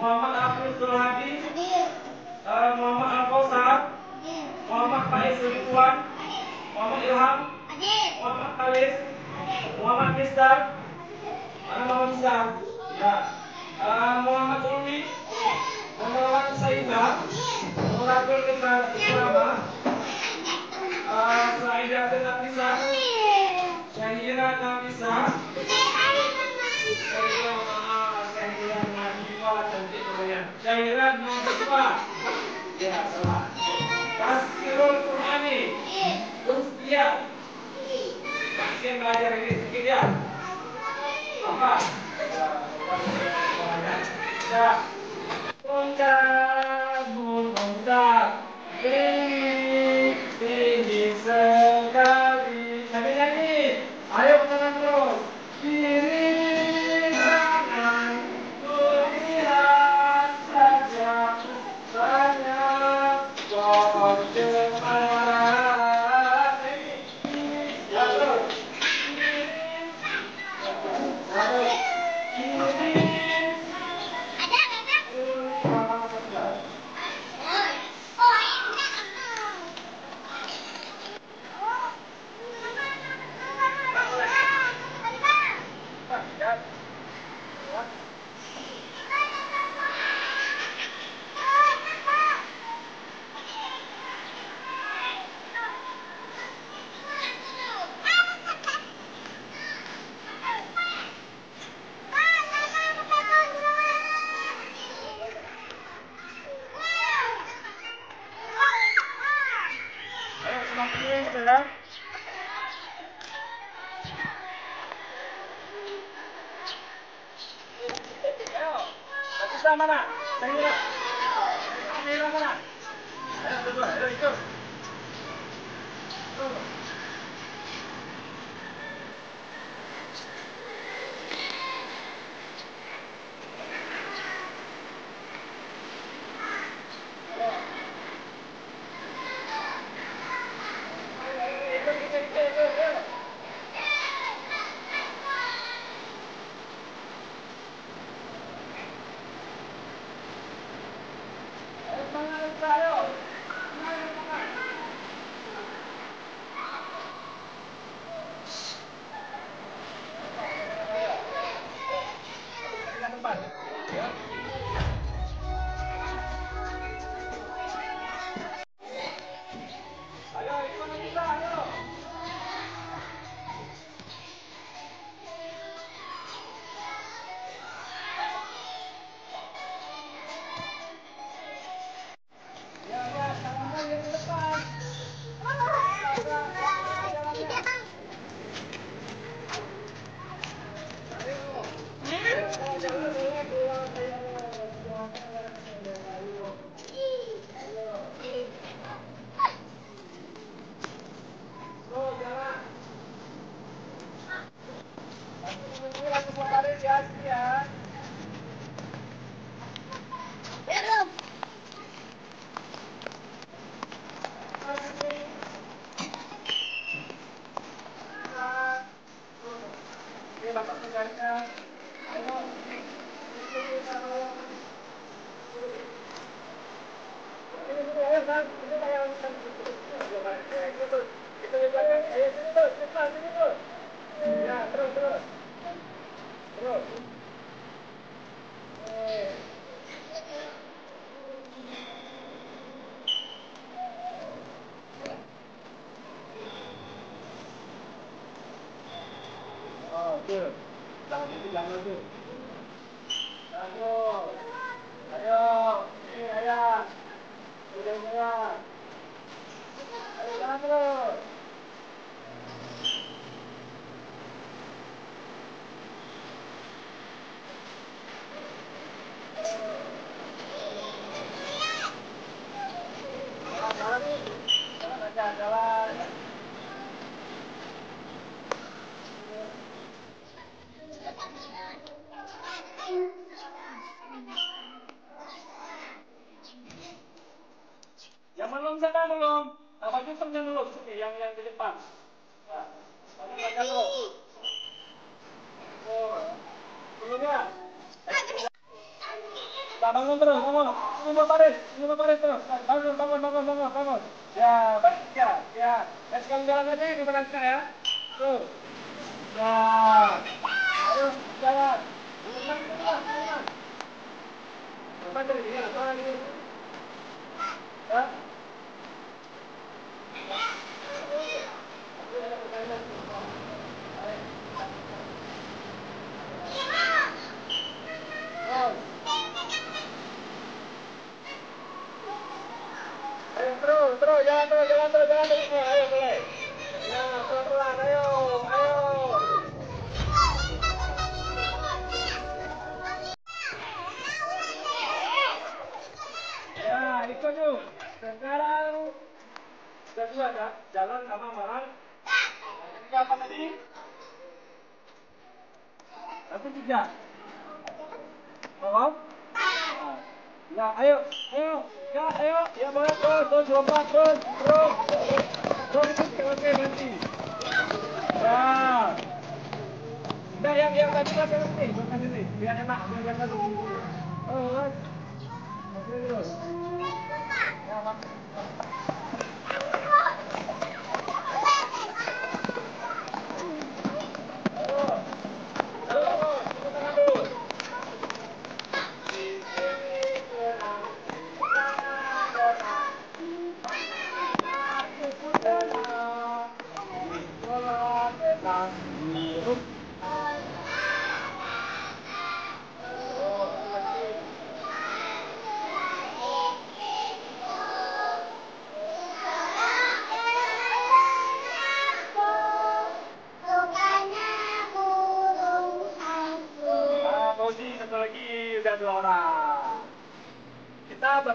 Muhammad Abdul Hadi, Muhammad Al-Kausar, Muhammad Faiz Ridwan, Muhammad Ilham, Muhammad Khalis, Muhammad Misdar, Muhammad Misdar, ya, Muhammad Ulwi, Muhammad Saidah, Nuratul Islamah, Saidah Nafisa, Syahira Nafisa, Syahira Nafisa, ya salah. Tasirul Qur'ani, Rustia, masih belajar ini sedikit ya. Apa? Ya. Puncak gunung tinggi sekali. Nyanyi. Ayo tenang terus. Kiri kanan kulihat saja banyak pohon cemara. Ya terus. Ini sudah. Ayo, bisa mana? Saya mana? Ayo berdua, ayo ikut. Tuh. Yang belum sana belum. Baju pengen dulu sini yang di depan. Nah, baju baca dulu. Oh, belumnya. Nah, bangun terus, bangun. Ini baris terus. Bangun. Ya, baik, ya. Sekarang jalan aja di belakang ya. Tuh. Nah, ayo jalan. Teman. Depan dari sini, atau lagi. Hah? Ayo terus, jalan terus. Ayo mulai. Ya, pelan-pelan, ayo. Ya, ikut yuk. Sekarang kedua jalan sama barang. Ketiga apa tadi? Satu tiga. Mau? Ya, ayo. Ya, boleh terus, lompat terus. Oke, berhenti. Ya. Udah yang tadi belakang sini, biar enak, biar tadi. Oh, oke terus. Ya,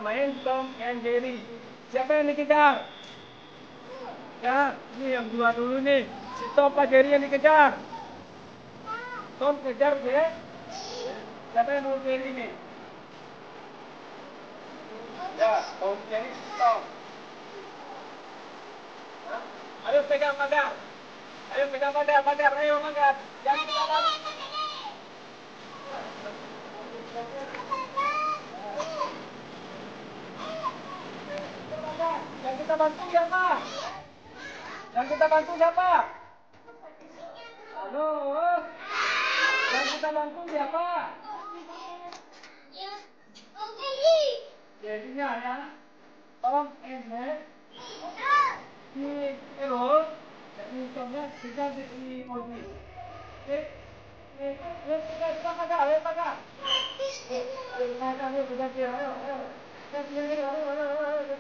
main Tom and Jerry. Siapa yang dikejar? Ya, ini yang dua dulu nih. Si Tom Pak Jerry yang dikejar. Tom kejar dia. Siapa yang mau Jerry nih? Ya, Tom Jerry Tom. Hah? Ayo pegang Magar. Ayo pegang Magar, Magar, ayo Magar. Jangan kita lari. Yang kita bantu siapa? Yang kita bantu siapa? Halo? Yang kita bantu siapa? Jadinya ya. Tom and Jerry. Di Errol. Jadi Tomnya kita di Moldi. Oke? Kita pakai, ayo pakai. Ayo, ayo, ayo, ayo, ayo, ayo, ayo, ayo, ayo, ayo, ayo, ayo,